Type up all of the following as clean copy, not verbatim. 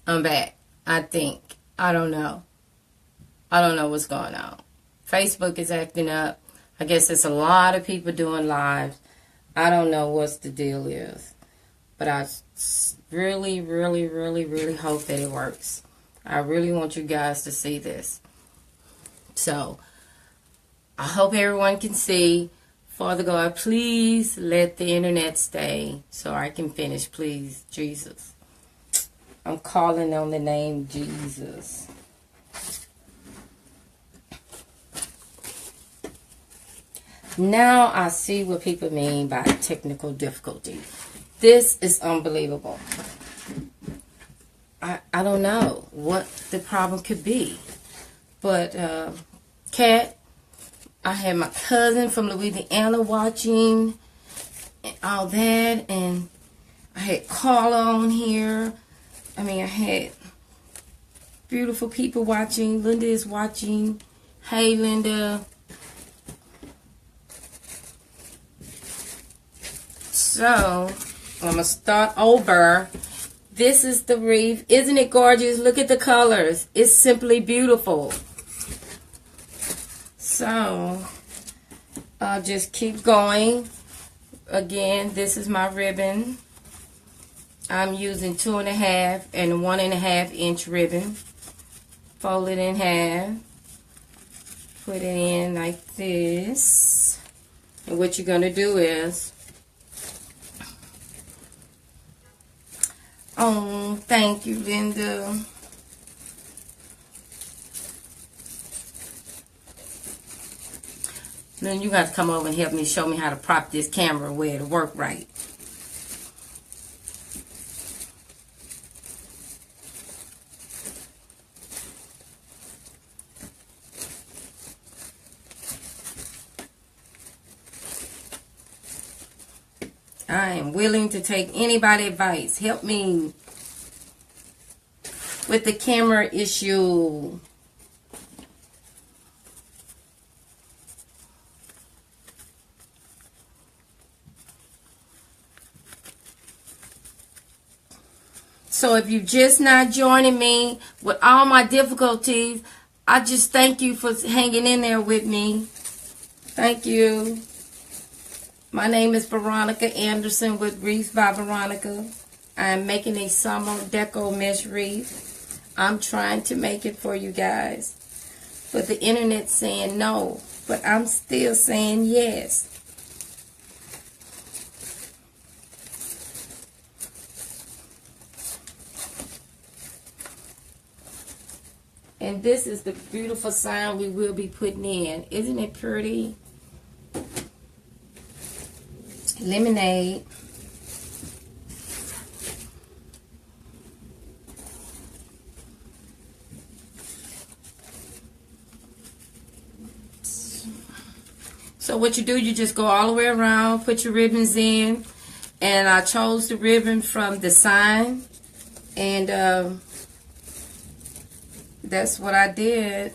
I'm back. I think. I don't know. I don't know what's going on. Facebook is acting up. I guess there's a lot of people doing lives. I don't know what the deal is. But I really, really, really, really hope that it works. I really want you guys to see this. So, I hope everyone can see. Father God, please let the internet stay so I can finish, please, Jesus. I'm calling on the name Jesus. Now I see what people mean by technical difficulty. This is unbelievable. I don't know what the problem could be. But, Kat, I had my cousin from Louisiana watching and all that. And I had Carla on here. I had beautiful people watching. Linda is watching. Hey, Linda. So, I'm going to start over. This is the wreath. Isn't it gorgeous? Look at the colors. It's simply beautiful. So, I'll just keep going. Again, this is my ribbon. I'm using 2.5 and 1.5 inch ribbon. Fold it in half. Put it in like this. And what you're going to do is, oh, thank you, Linda. Then you got to come over and help me, show me how to prop this camera where it'll work right. I am willing to take anybody's advice. Help me with the camera issue. So if you're just not joining me with all my difficulties, I just thank you for hanging in there with me. Thank you. My name is Veronica Anderson with Wreath by Veronica. I'm making a summer Deco Mesh Wreath. I'm trying to make it for you guys. But the internet's saying no. But I'm still saying yes. And this is the beautiful sign we will be putting in. Isn't it pretty? Lemonade. So what you do, you just go all the way around, put your ribbons in. And I chose the ribbon from the sign. And that's what I did.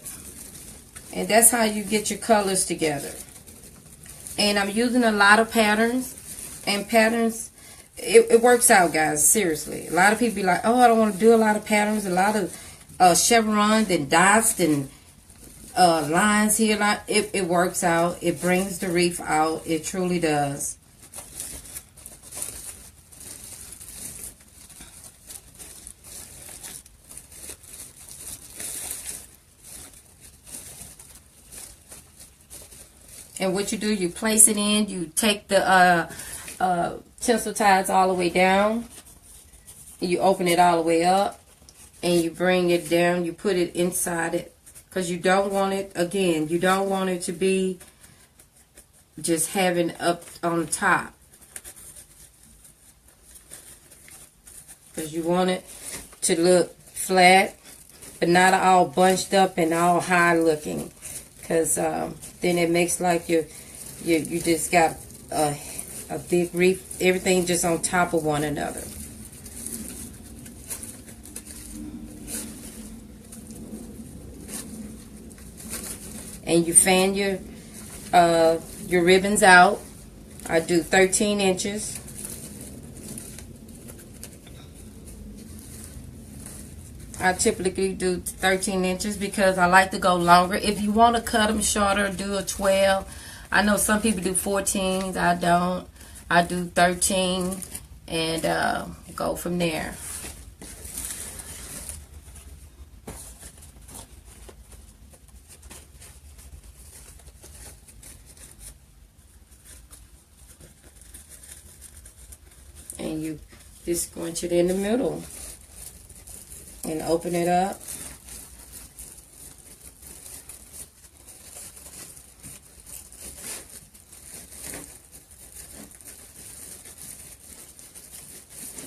And that's how you get your colors together. And I'm using a lot of patterns. And patterns, it works out, guys. Seriously. A lot of people be like, oh, I don't want to do a lot of patterns. A lot of chevrons and dots and lines here. It works out. It brings the wreath out. It truly does. And what you do, you place it in, you take the tinsel ties all the way down, and you open it all the way up, and you bring it down, you put it inside it, because you don't want it, again, you don't want it to be just having up on top, because you want it to look flat, but not all bunched up and all high looking, because then it makes like you just got a big wreath, everything just on top of one another. And you fan your ribbons out. I do 13 inches. I typically do 13 inches because I like to go longer. If you want to cut them shorter, do a 12. I know some people do 14s. I don't. I do 13 and go from there. And you just scrunch it in the middle and open it up.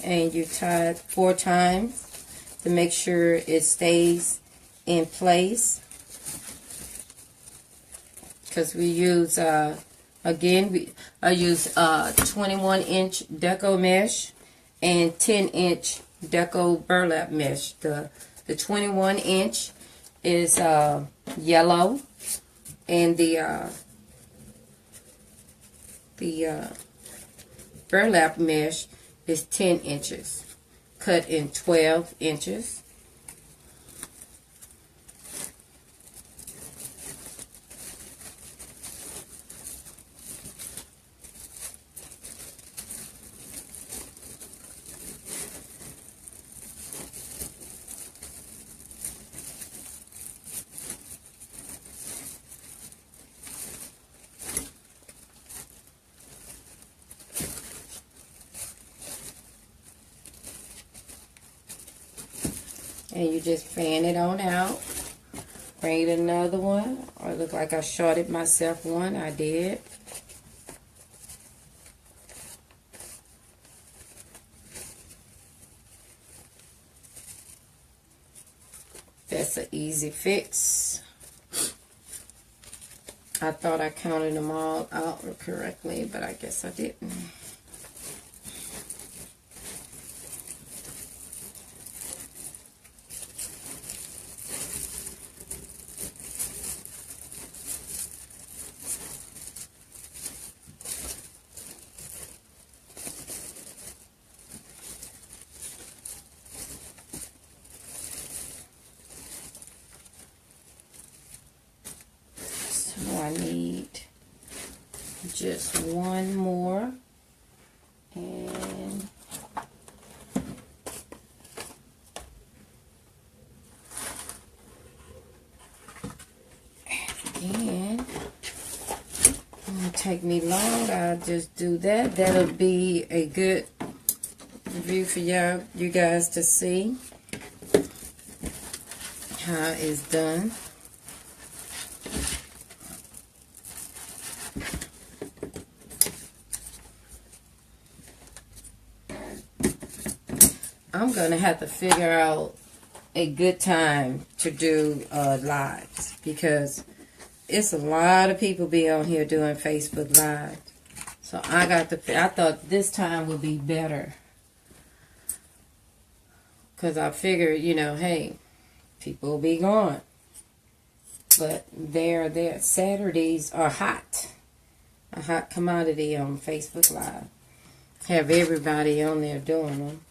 And you tie it 4 times to make sure it stays in place. Because we use again, I use 21-inch Deco Mesh and 10-inch Deco Burlap Mesh. The 21-inch is yellow, and the Burlap Mesh is 10 inches, cut in 12 inches. And you just fan it on out. Bring another one. Or it look like I shorted myself one. I did. That's an easy fix. I thought I counted them all out correctly, but I guess I didn't. So I need just one more, and again, it won't take me long. I'll just do that. That'll be a good view for you guys to see how it's done. I'm going to have to figure out a good time to do lives, because it's a lot of people be on here doing Facebook Live. So I thought this time would be better, because I figured, hey, people will be gone. But there. Saturdays are hot. A hot commodity on Facebook Live. Have everybody on there doing them.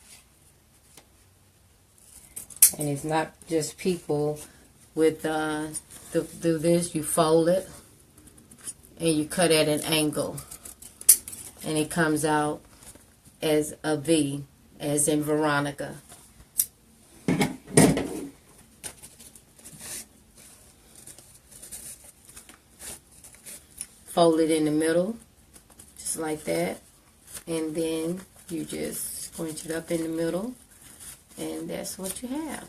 And it's not just people with, do this, you fold it, and you cut at an angle. And it comes out as a V, as in Veronica. Fold it in the middle, just like that. And then you just scrunch it up in the middle. And that's what you have.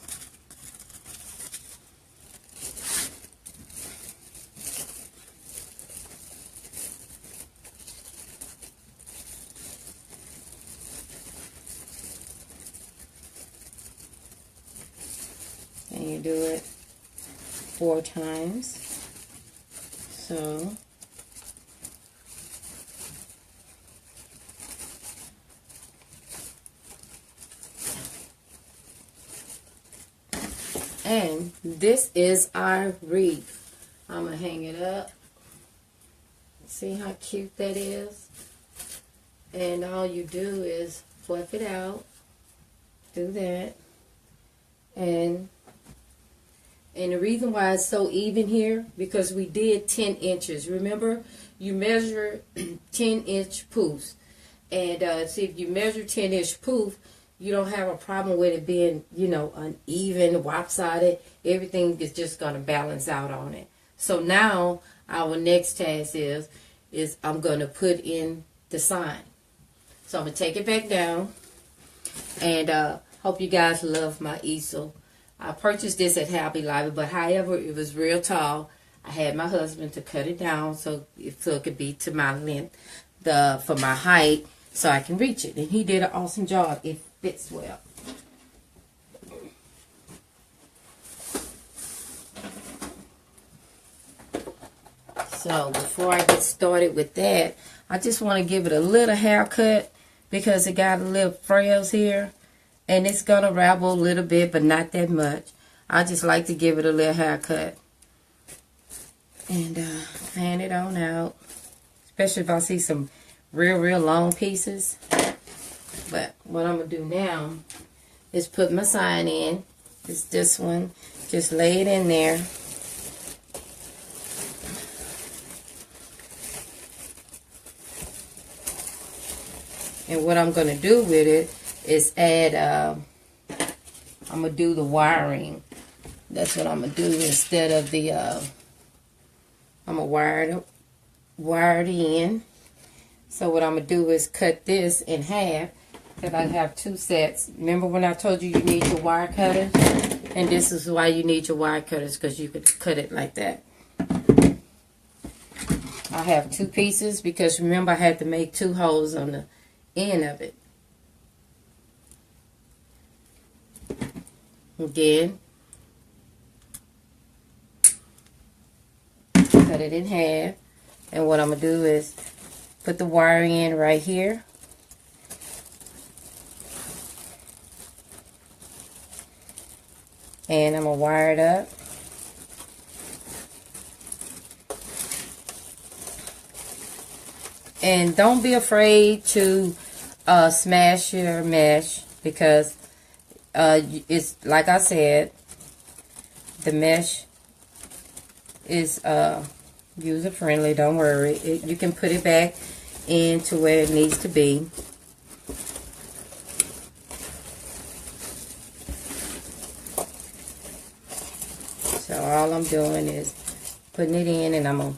And you do it 4 times. So and this is our wreath. I'm going to hang it up. See how cute that is? And all you do is fluff it out. Do that. And And the reason why it's so even here, because we did 10 inches. Remember, you measure 10-inch poofs. And see, if you measure 10-inch poof, you don't have a problem with it being, you know, uneven, lopsided. Everything is just going to balance out on it. So now, our next task is I'm going to put in the sign. So I'm going to take it back down. And hope you guys love my easel. I purchased this at Hobby Lobby, but however, it was real tall. I had my husband to cut it down so it could be to my length, for my height, so I can reach it. And he did an awesome job. It fits well. So before I get started with that, I just want to give it a little haircut because it got a little frills here. And it's going to ravel a little bit, but not that much. I just like to give it a little haircut. And fan it on out. Especially if I see some real long pieces. But what I'm going to do now is put my sign in. It's this one. Just lay it in there. And what I'm going to do with it is add, I'm going to do the wiring. That's what I'm going to do instead of the, I'm going to wire it in. So what I'm going to do is cut this in half, because I have two sets. Remember when I told you need your wire cutters? And this is why you need your wire cutters, because you could cut it like that. I have two pieces, because remember I had to make two holes on the end of it. Again, cut it in half, and what I'm going to do is put the wire in right here, and I'm going to wire it up. And don't be afraid to smash your mesh, because it's like I said, the mesh is user friendly. Don't worry, you can put it back into where it needs to be. So all I'm doing is putting it in, and I'm gonna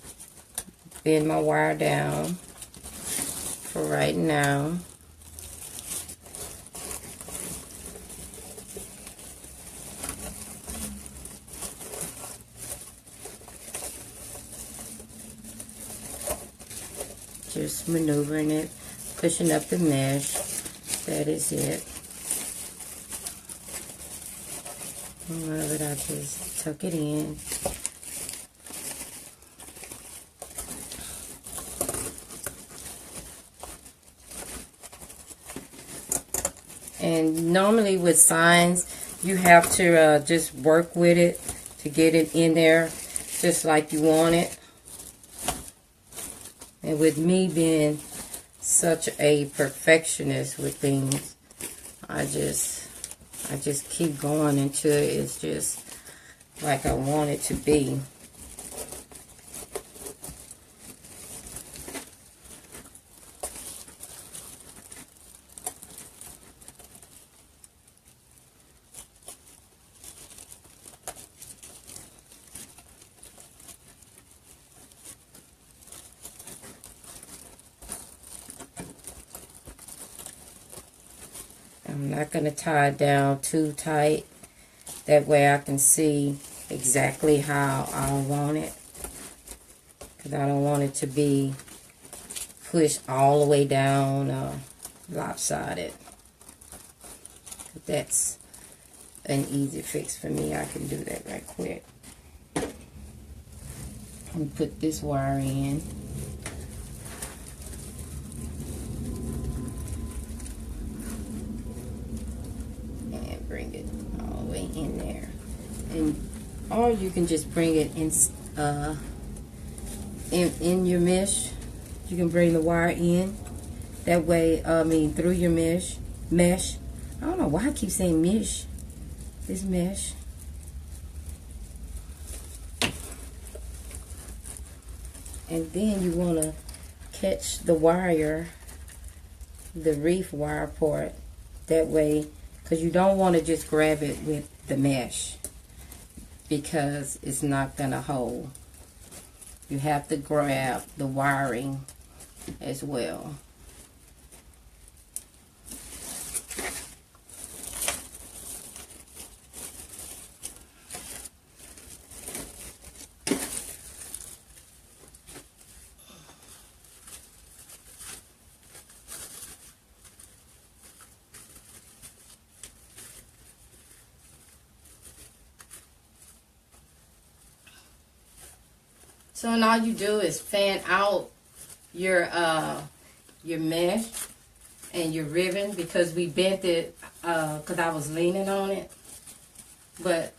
bend my wire down for right now. Just maneuvering it, pushing up the mesh. That is it. I love it. I just tuck it in. And normally with signs, you have to just work with it to get it in there just like you want it. And with me being such a perfectionist with things, I just keep going until it's just like I want it to be. I'm not going to tie it down too tight. That way I can see exactly how I want it. Because I don't want it to be pushed all the way down lopsided. That's an easy fix for me. I can do that right quick. I'm put this wire in. Bring it all the way in there, and or you can just bring it in your mesh. You can bring the wire in that way. Through your mesh. I don't know why I keep saying mesh. It's mesh. And then you want to catch the wire, the wreath wire part, that way, because you don't want to just grab it with the mesh, because it's not going to hold. You have to grab the wiring as well. So and all you do is fan out your mesh and your ribbon, because we bent it because I was leaning on it. But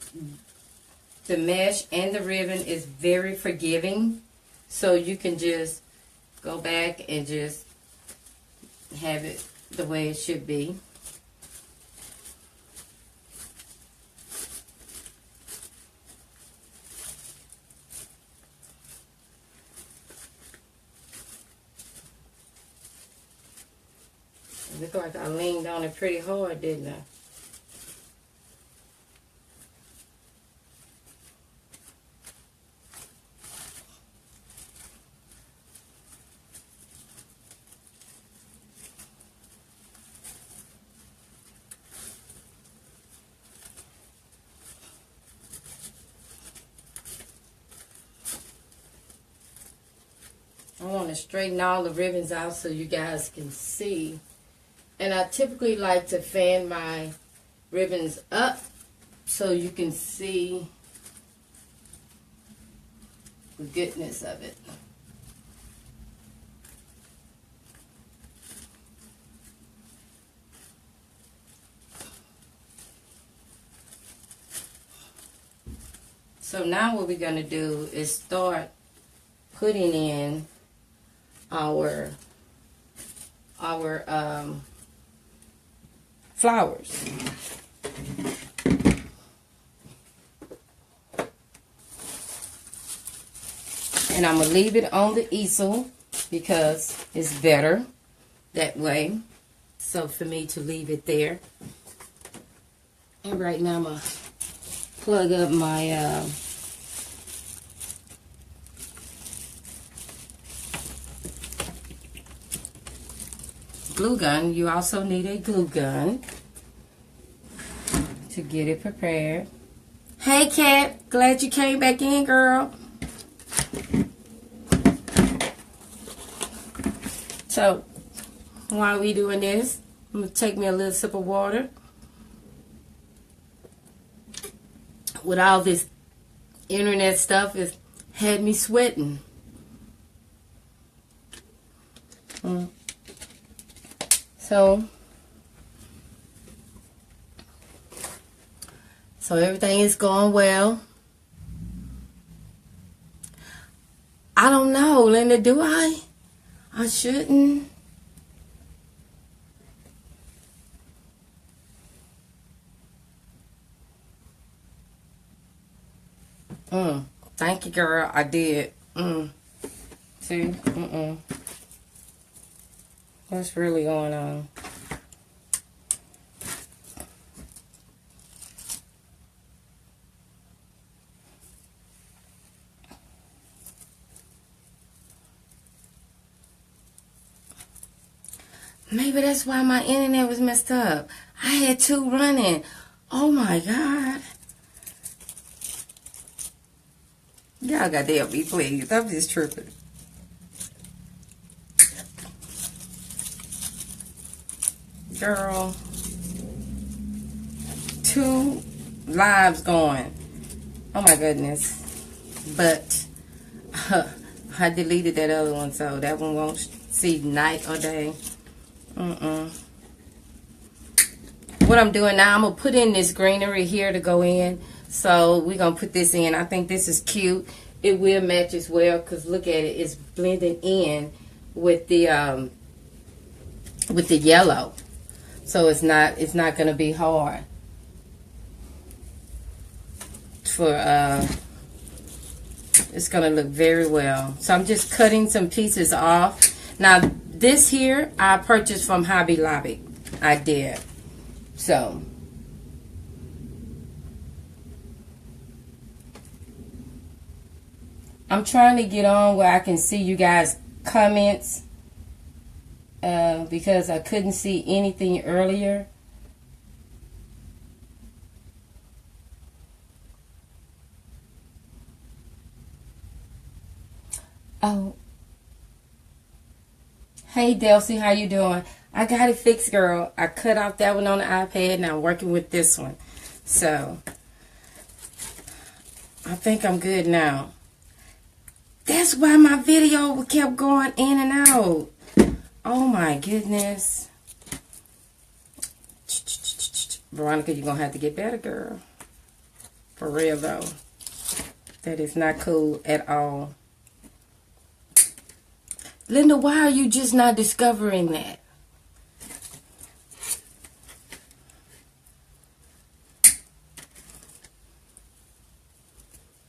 the mesh and the ribbon is very forgiving, so you can just go back and just have it the way it should be. It looked like I leaned on it pretty hard, didn't I? I want to straighten all the ribbons out so you guys can see. And I typically like to fan my ribbons up so you can see the goodness of it. So now what we're going to do is start putting in our flowers. And I'm going to leave it on the easel because it's better that way. So for me to leave it there. And right now I'm going to plug up my glue gun. You also need a glue gun to get it prepared. Hey Kat, glad you came back in, girl. So while we doing this, I'm gonna take me a little sip of water. With all this internet stuff, it had me sweating. So everything is going well. I don't know, Linda, do I? I shouldn't. Thank you, girl. I did. See? What's really going on? Maybe that's why my internet was messed up. I had two running. Oh my God. Y'all got to help me, please. I'm just tripping. Girl. 2 lives going. Oh my goodness. But I deleted that other one, so that one won't see night or day. What I'm doing now, I'm going to put in this greenery here to go in. So we're going to put this in. I think this is cute. It will match as well because look at it. It's blending in with the yellow. So it's not going to be hard It's going to look very well. So I'm just cutting some pieces off. Now, this here, I purchased from Hobby Lobby. I did. So, I'm trying to get on where I can see you guys' comments. Because I couldn't see anything earlier. Oh. Hey, Delcy, how you doing? I got it fixed, girl. I cut off that one on the iPad, and I'm working with this one. So, I think I'm good now. That's why my video kept going in and out. Oh, my goodness. Veronica, you're going to have to get better, girl. For real, though. That is not cool at all. Linda, why are you just not discovering that?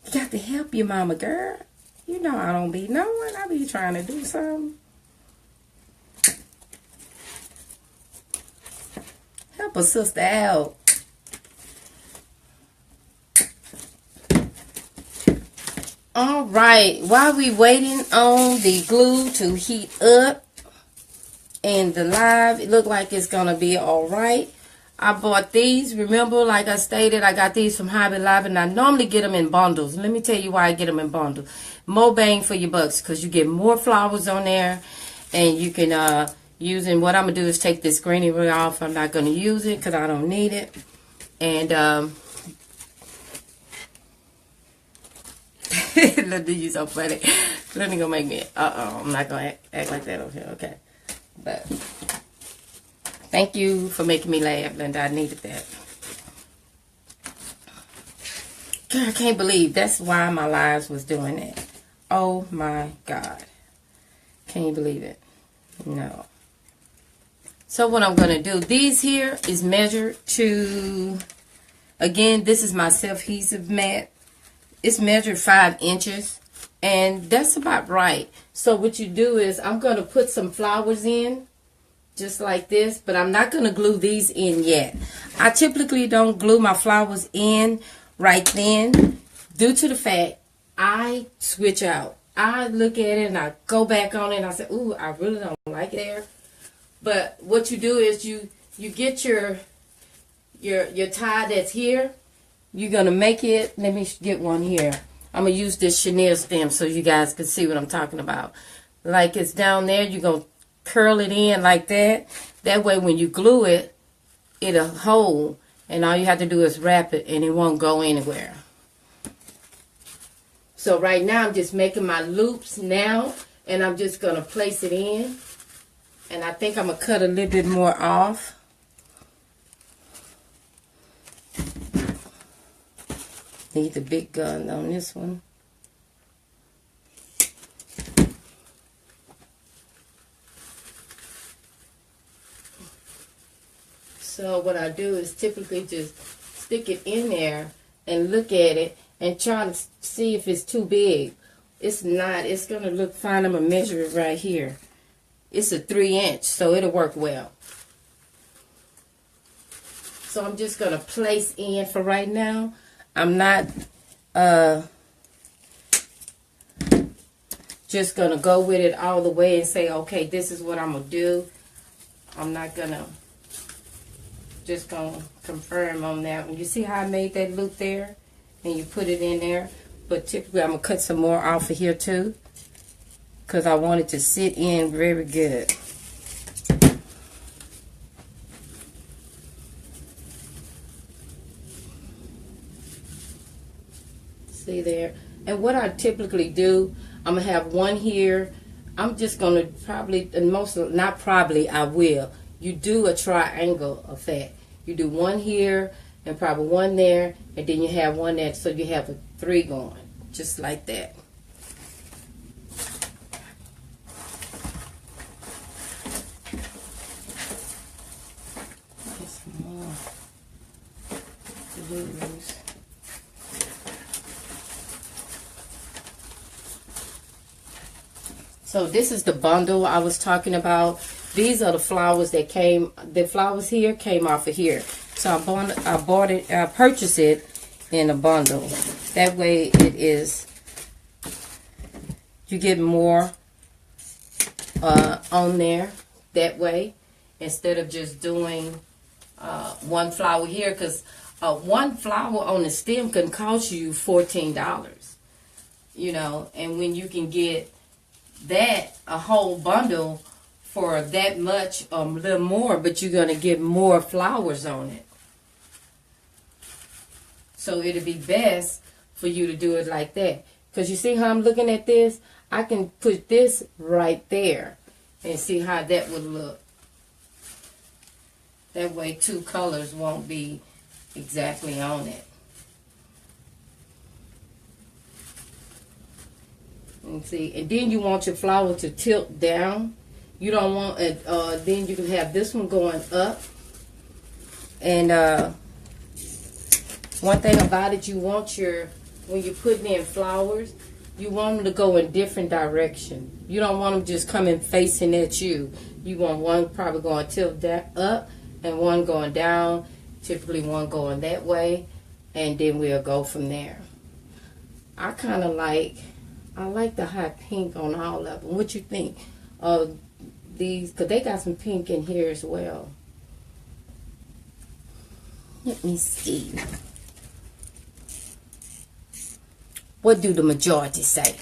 You got to help your mama, girl. You know I don't be knowing. I be trying to do something. Help a sister out. All right, while we waiting on the glue to heat up and the live, it look like it's gonna be all right. I bought these. Remember, like I stated, I got these from Hobby Lobby, and I normally get them in bundles. Let me tell you why I get them in bundles. More bang for your bucks, because you get more flowers on there, and you can use it. What I'm gonna do is take this greenery off. I'm not gonna use it because I don't need it, and Linda, you so funny. Linda gonna make me. I'm not gonna act like that over here. Okay, but thank you for making me laugh, Linda. I needed that. God, I can't believe that's why my lives was doing that. Oh my God, can you believe it? No. So what I'm gonna do? These here is measured to. Again, this is my self-adhesive mat. It's measured 5 inches, and that's about right. So what you do is I'm going to put some flowers in, just like this, but I'm not going to glue these in yet. I typically don't glue my flowers in right then, due to the fact I switch out. I look at it and I go back on it and I say, ooh, I really don't like it there. But what you do is you get your tie that's here. You're going to make it. Let me get one here. I'm going to use this chenille stem so you guys can see what I'm talking about. Like it's down there. You're going to curl it in like that. That way when you glue it, it'll hold. And all you have to do is wrap it and it won't go anywhere. So right now I'm just making my loops now. And I'm just going to place it in. And I think I'm going to cut a little bit more off. Need the big gun on this one. So what I do is typically just stick it in there and look at it and try to see if it's too big. It's not. It's going to look fine. I'm going to measure it right here. It's a 3-inch, so it'll work well. So I'm just going to place in for right now. I'm not just going to go with it all the way and say, okay, this is what I'm going to do. I'm not going to just going to confirm on that one. You see how I made that loop there? And you put it in there. But typically I'm going to cut some more off of here too, because I want it to sit in very good. See there? And what I typically do, I'm going to have one here. I'm just going to probably, and most, not probably, I will. You do a triangle effect. You do one here and probably one there, and then you have one there, so you have a 3 going, just like that. Get some more glues. So this is the bundle I was talking about. These are the flowers that came. The flowers here came off of here. So I purchased it in a bundle. That way it is, you get more on there that way, instead of just doing one flower here, because one flower on the stem can cost you $14, you know, and when you can get that, a whole bundle for that much, a little more, but you're going to get more flowers on it. So it'll be best for you to do it like that. Because you see how I'm looking at this? I can put this right there and see how that would look. That way two colors won't be exactly on it. And see, and then you want your flower to tilt down. You don't want it, then you can have this one going up. And one thing about it, you want when you're putting in flowers, you want them to go in different direction. You don't want them just coming facing at you. You want one probably going tilt up and one going down, typically one going that way, and then we'll go from there. I kind of like the hot pink on all of them. What you think of these? Because they got some pink in here as well. Let me see. What do the majority say?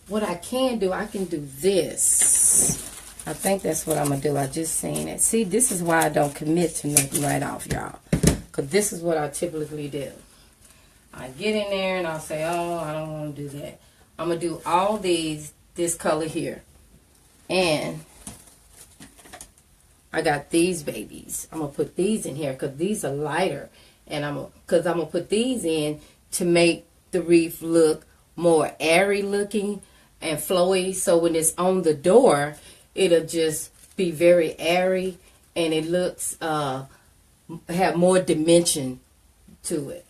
What I can do, I can do this. I think that's what I'm going to do. I just seen it. See, this is why I don't commit to nothing right off, y'all. Because this is what I typically do. I get in there and I'll say, oh, I don't want to do that. I'm going to do all these, this color here. And I got these babies. I'm going to put these in here because these are lighter. And I'm going to put these in to make the wreath look more airy looking and flowy. So when it's on the door, it'll just be very airy and it looks, have more dimension to it.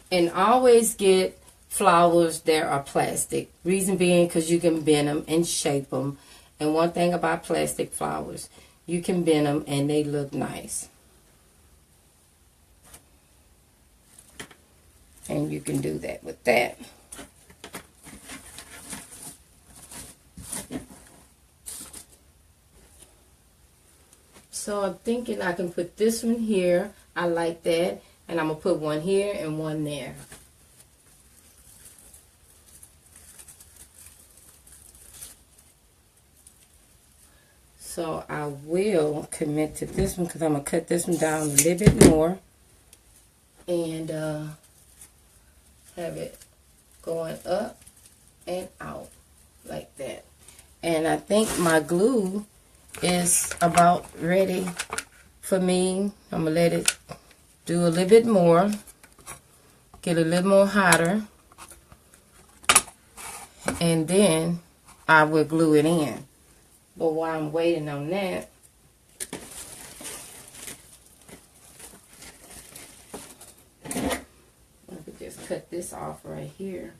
And always get flowers that are plastic. Reason being because you can bend them and shape them. And one thing about plastic flowers, you can bend them and they look nice. And you can do that with that. So I'm thinking I can put this one here. I like that. And I'm going to put one here and one there. So I will commit to this one because I'm going to cut this one down a little bit more. And have it going up and out like that. And I think my glue is about ready for me. I'm going to let it do a little bit more. Get a little more hotter. And then I will glue it in. But while I'm waiting on that, I could just cut this off right here.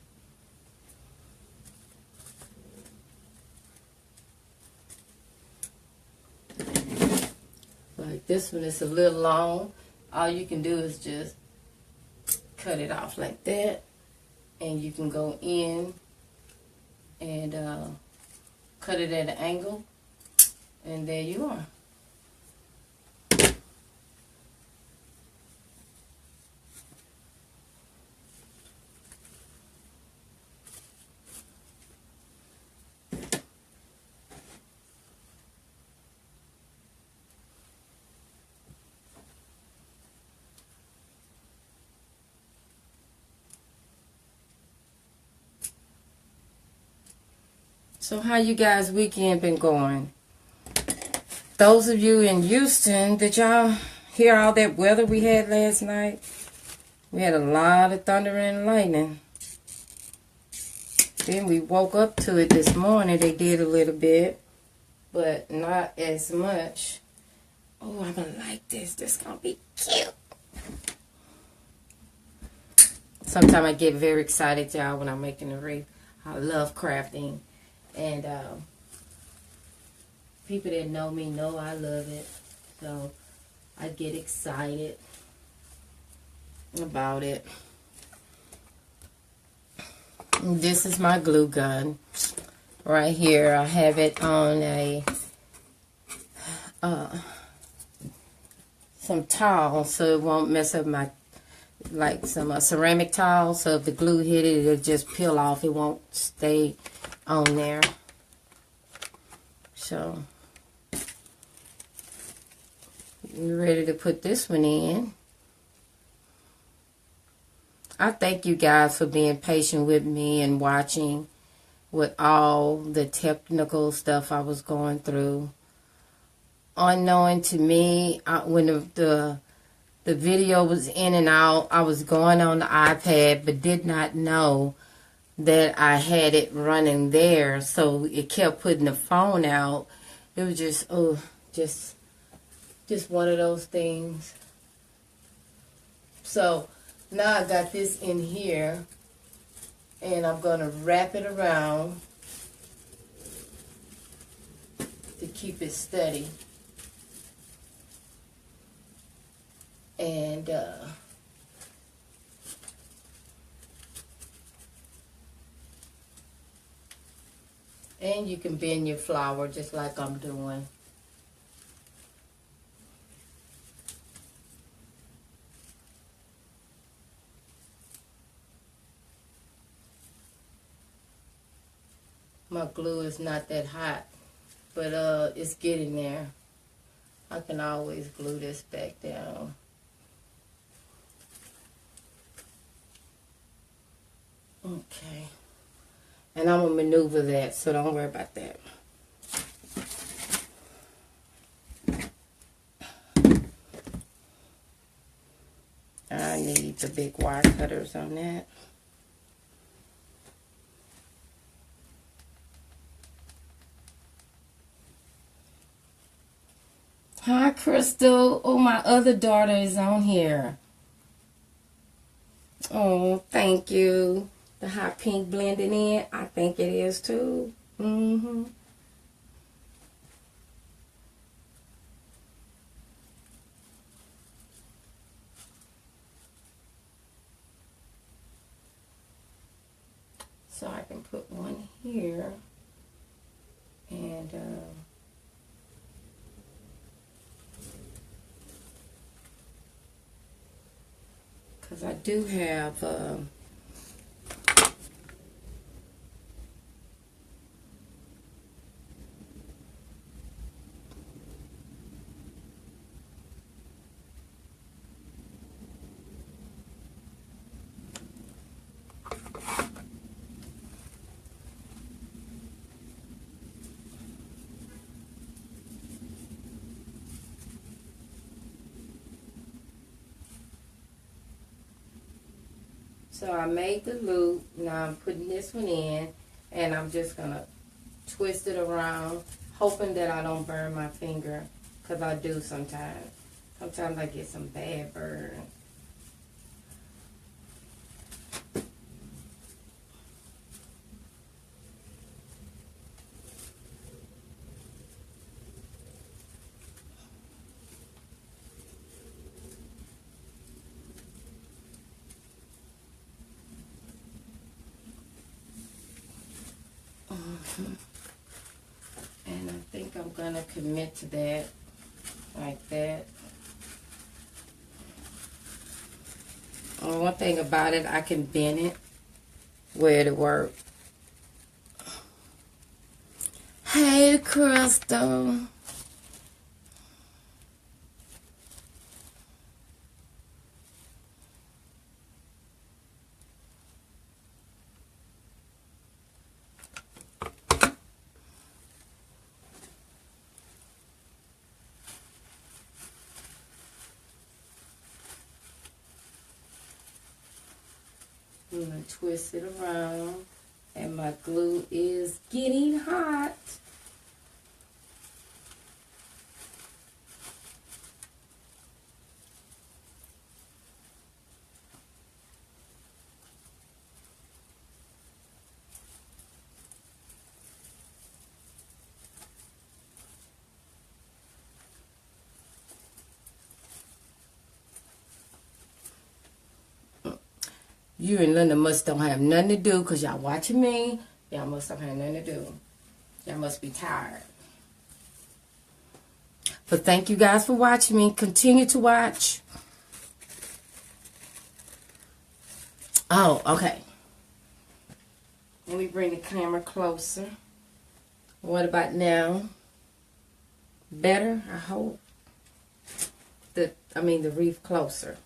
Like this one is a little long. All you can do is just cut it off like that. And you can go in and cut it at an angle, and there you are. So how you guys' weekend been going? Those of you in Houston, did y'all hear all that weather we had last night? We had a lot of thunder and lightning. Then we woke up to it this morning. They did a little bit, but not as much. Oh, I'm gonna like this. This gonna be cute. Sometimes I get very excited, y'all, when I'm making a wreath. I love crafting. And people that know me know I love it. So I get excited about it. And this is my glue gun. Right here, I have it on a some towel so it won't mess up my, like some ceramic towel. So if the glue hit it, it'll just peel off. It won't stay on there. So we're ready to put this one in. I thank you guys for being patient with me and watching with all the technical stuff I was going through. Unknowing to me, when the video was in and out, I was going on the iPad, but did not know that I had it running there, so it kept putting the phone out. It was just, just one of those things. So now I got this in here, and I'm going to wrap it around to keep it steady. And you can bend your flower just like I'm doing. My glue is not that hot, but it's getting there. I can always glue this back down. Okay. And I'm going to maneuver that, so don't worry about that. I need the big wire cutters on that. Hi, Crystal. Oh, my other daughter is on here. Oh, thank you. The hot pink blending in. I think it is too. Mm-hmm. So I can put one here. And because I do have so I made the loop. Now I'm putting this one in, and I'm just going to twist it around, hoping that I don't burn my finger, because I do sometimes. Sometimes I get some bad burn. And I think I'm going to commit to that, like that. One thing about it, I can bend it where it'll work. Hey, Crystal. I'm going to twist it around, and my glue is getting hot. You and Linda must don't have nothing to do because y'all watching me. Y'all must don't have nothing to do. Y'all must be tired. But thank you guys for watching me. Continue to watch. Oh, okay. Let me bring the camera closer. What about now? Better, I hope. The wreath closer.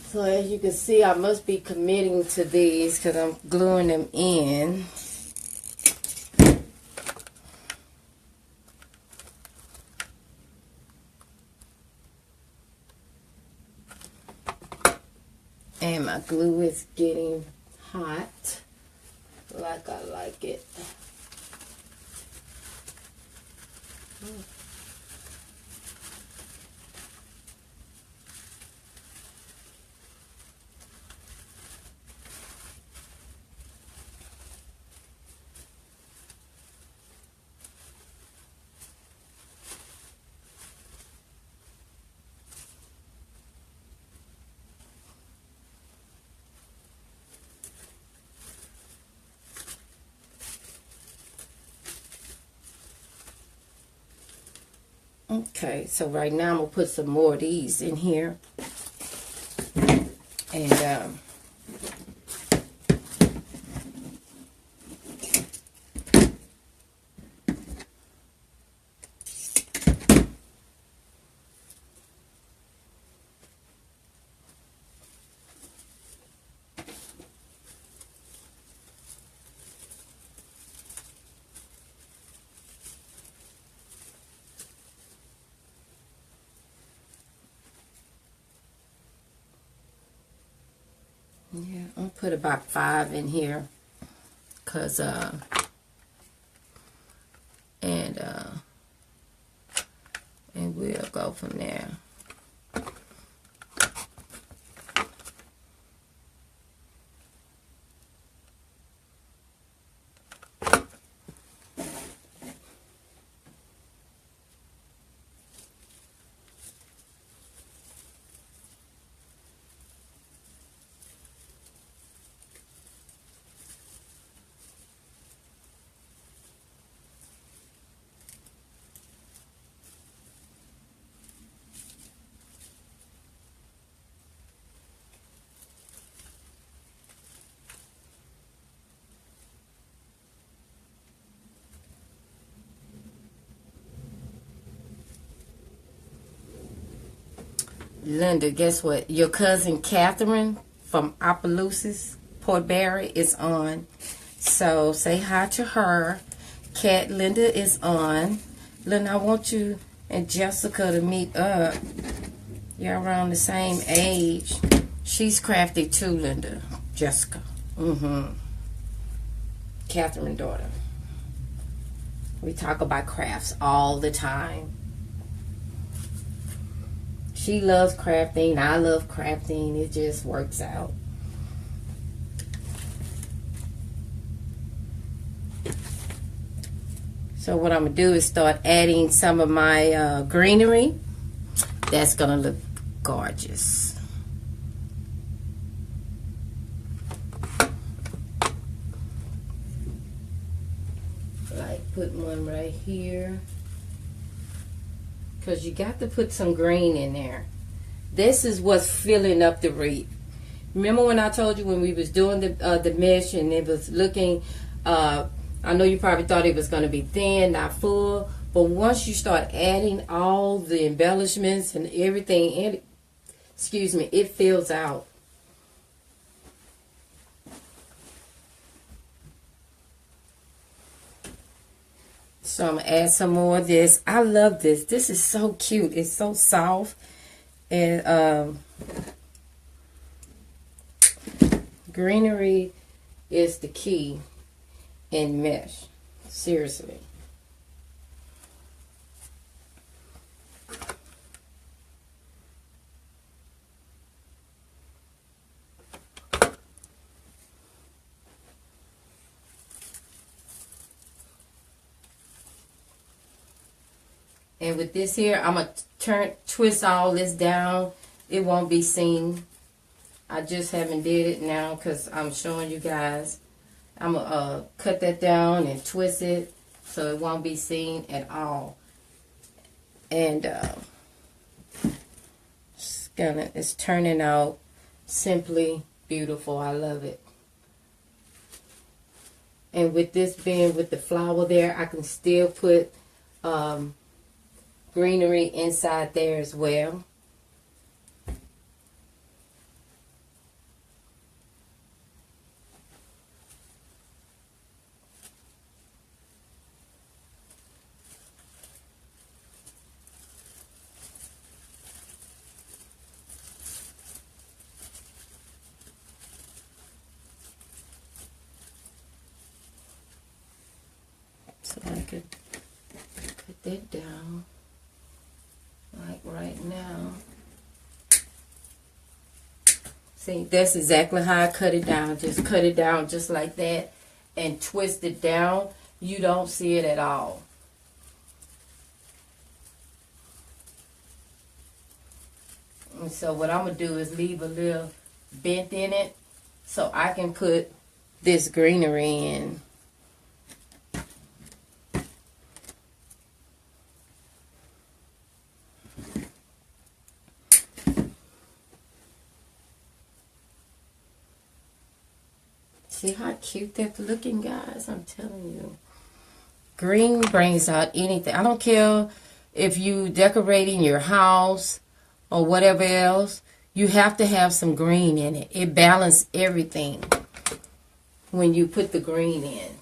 So as you can see, I must be committing to these because I'm gluing them in. And my glue is getting hot, like I like it. Okay, so right now I'm going to put some more of these in here. And, yeah, I'm going to put about 5 in here. Because, and we'll go from there. Linda, guess what? Your cousin Catherine from Opelousas, Port Barry, is on. So say hi to her. Cat Linda is on. Linda, I want you and Jessica to meet up. You're around the same age. She's crafty too, Linda. Jessica. Catherine daughter. We talk about crafts all the time. She loves crafting. I love crafting. It just works out. So what I'm going to do is start adding some of my greenery. That's going to look gorgeous. Like putting one right here. Because you got to put some green in there. This is what's filling up the wreath. Remember when I told you when we was doing the mesh and it was looking, I know you probably thought it was going to be thin, not full. But once you start adding all the embellishments and everything in it, excuse me, it fills out. So I'm gonna add some more of this. I love this. This is so cute. It's so soft. And greenery is the key in mesh. Seriously. And with this here, I'm going to twist all this down. It won't be seen. I just haven't did it now because I'm showing you guys. I'm going to cut that down and twist it so it won't be seen at all. And it's turning out simply beautiful. I love it. And with this being with the flower there, I can still put greenery inside there as well. So I could put that down. Like right now. See, that's exactly how I cut it down. Just cut it down just like that and twist it down. You don't see it at all. And so what I'm going to do is leave a little bent in it so I can put this greenery in. See how cute that's looking, guys? I'm telling you. Green brings out anything. I don't care if you decorating your house or whatever else. You have to have some green in it. It balances everything when you put the green in.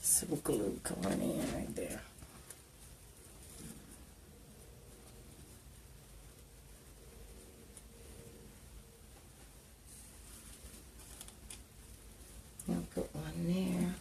Some glue going in right there. I'll put one there.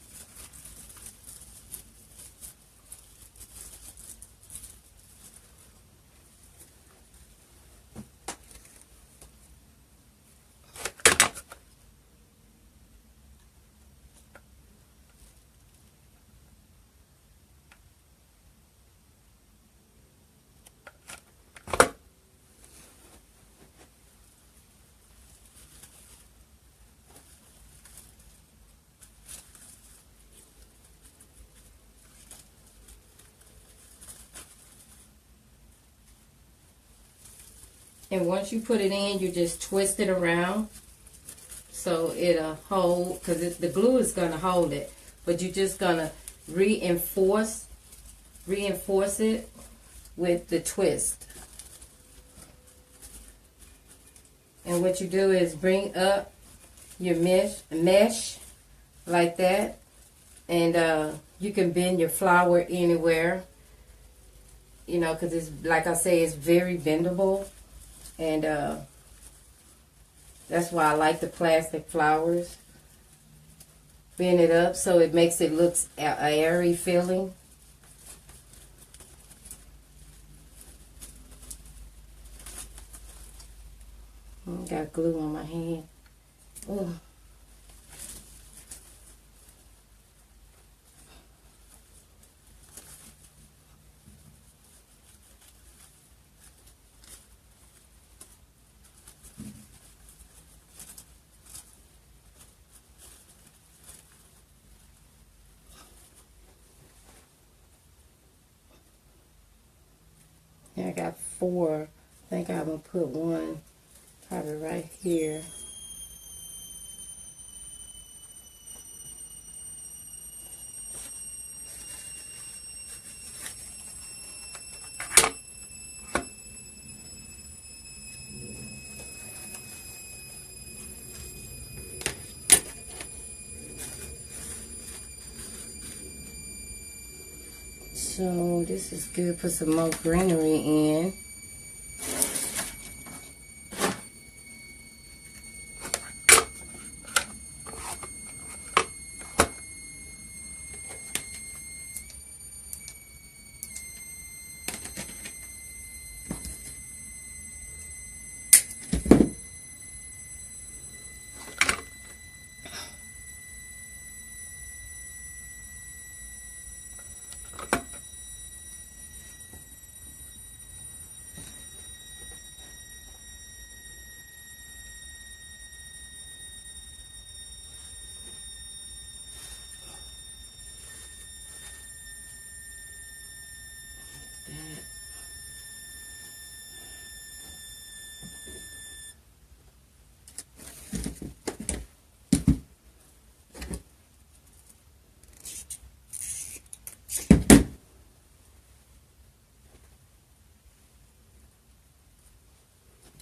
And once you put it in, you just twist it around so it'll hold, because the glue is going to hold it. But you're just going to reinforce it with the twist. And what you do is bring up your mesh like that. And you can bend your flower anywhere. You know, because it's, like I say, it's very bendable. And that's why I like the plastic flowers. Bend it up so it makes it look airy feeling. Got glue on my hand. Oh. got 4. I think I'm going to put one probably right here. So this is good. Put some more greenery in.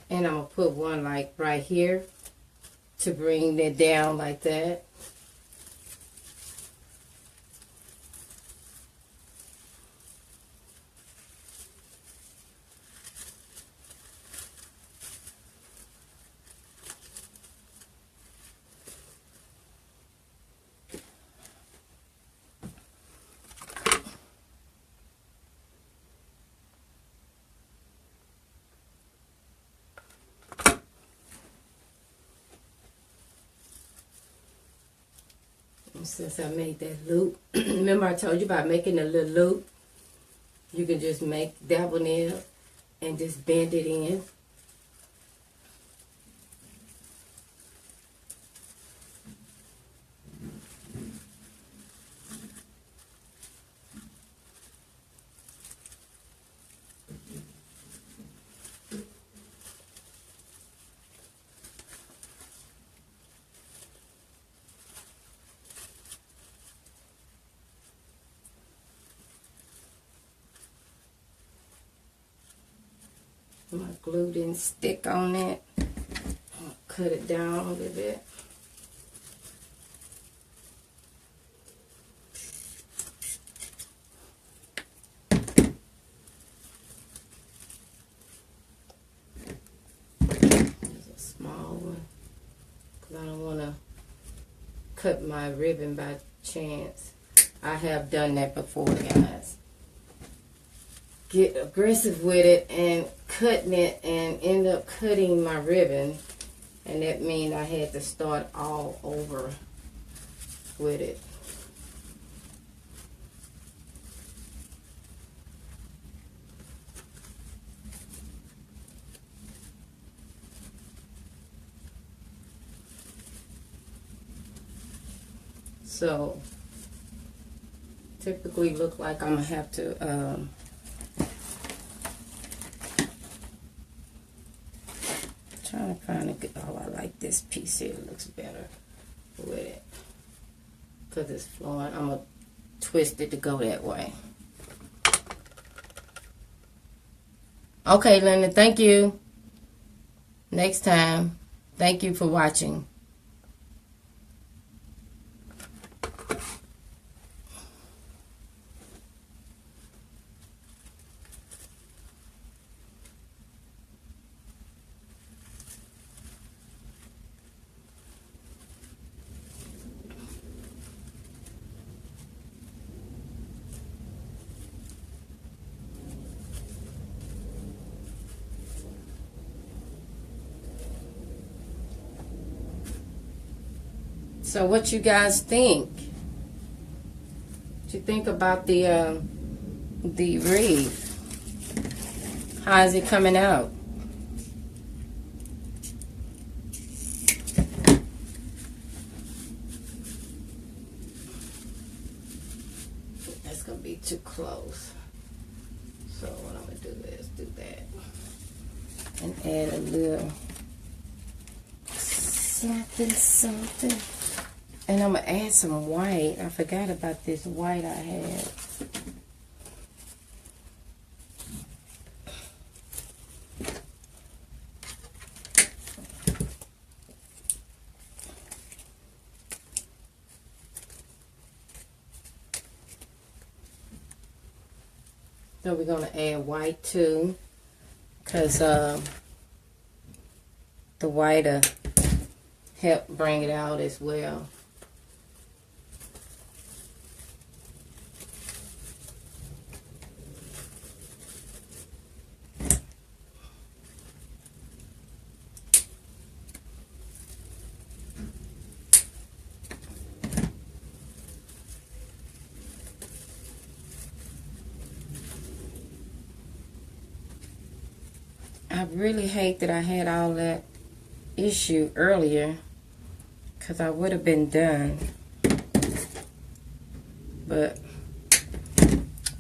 And I'm going to put one like right here to bring it down like that. Since I made that loop, remember I told you about making a little loop? You can just make that one in and just bend it in. My glue didn't stick on it. I'll cut it down a little bit. There's a small one because I don't want to cut my ribbon by chance. I have done that before, guys. Get aggressive with it and cutting it and end up cutting my ribbon, and that means I had to start all over with it. So typically look like I'm gonna have to trying to find a good, oh, I like this piece here. It looks better with it because it's flowing. I'm going to twist it to go that way. Okay, Linda, thank you. Next time. Thank you for watching. So what you guys think? What you think about the wreath? How is it coming out? That's gonna be too close. So what I'm going to do is do that. And add a little something. And I'm going to add some white. I forgot about this white I had. So we're going to add white too, because the white will help bring it out as well. I really hate that I had all that issue earlier, because I would have been done. But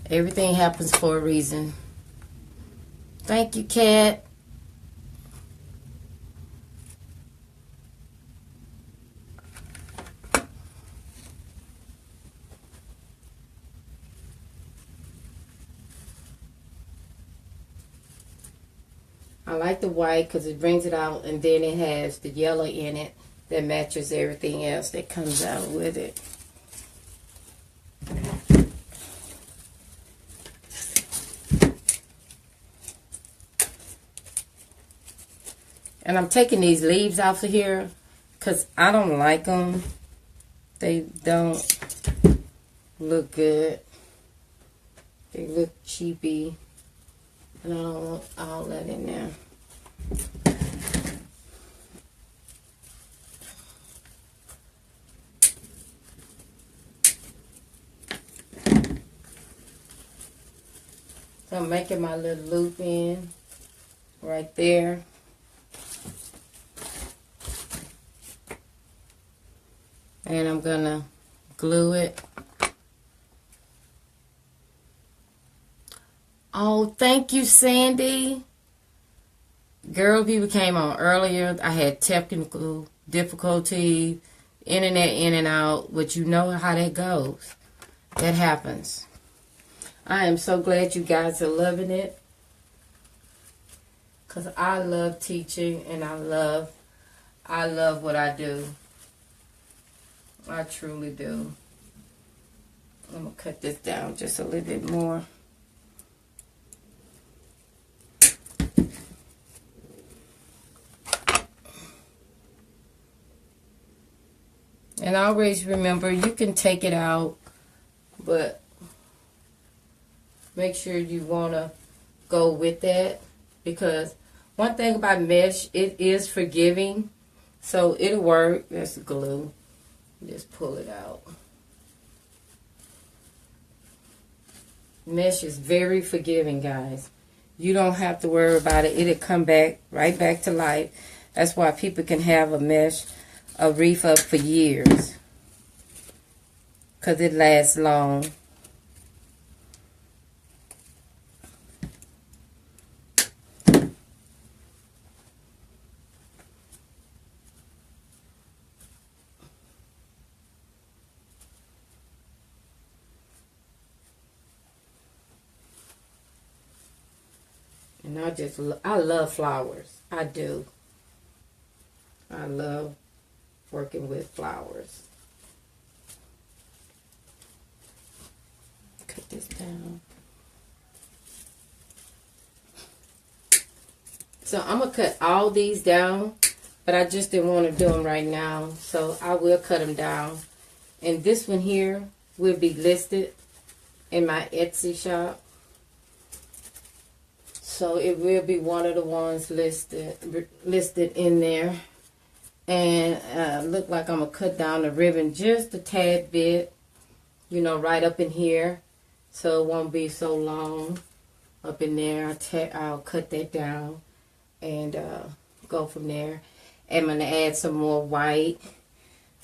everything happens for a reason. Thank you, Cat. I like the white because it brings it out, and then it has the yellow in it that matches everything else that comes out with it. And I'm taking these leaves off of here because I don't like them. They don't look good. They look cheapy. And I don't want all that in there. So I'm making my little loop in right there. And I'm gonna glue it. Oh, thank you, Sandy. Girl, people came on earlier. I had technical difficulty, internet in and out, but you know how that goes. That happens. I am so glad you guys are loving it, because I love teaching and I love what I do. I truly do. I'm going to cut this down just a little bit more. And always remember, you can take it out, but make sure you want to go with that, because one thing about mesh, it is forgiving, so it'll work. That's glue. Just pull it out. Mesh is very forgiving, guys. You don't have to worry about it. It'll come back, right back to life. That's why people can have a wreath up for years, because it lasts long. And I love flowers. I do. I love working with flowers. Cut this down. So I'm going to cut all these down, but I just didn't want to do them right now. So I will cut them down. And this one here will be listed in my Etsy shop. So it will be one of the ones listed in there. And look like I'm going to cut down the ribbon just a tad bit, you know, right up in here, so it won't be so long up in there. I'll cut that down and go from there. I'm going to add some more white.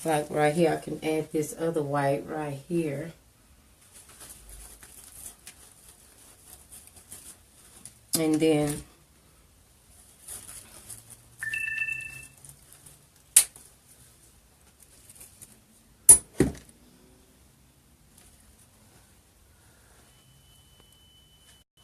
Like right here, I can add this other white right here. And then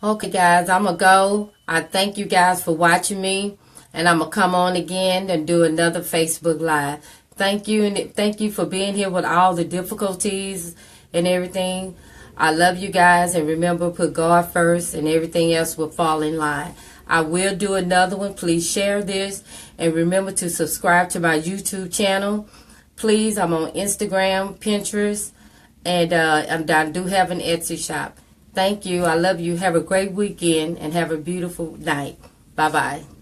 okay, guys, I'm going to go. I thank you guys for watching me. And I'm going to come on again and do another Facebook Live. Thank you. And thank you for being here with all the difficulties and everything. I love you guys. And remember, put God first and everything else will fall in line. I will do another one. Please share this. And remember to subscribe to my YouTube channel. Please, I'm on Instagram, Pinterest. And I do have an Etsy shop. Thank you. I love you. Have a great weekend and have a beautiful night. Bye-bye.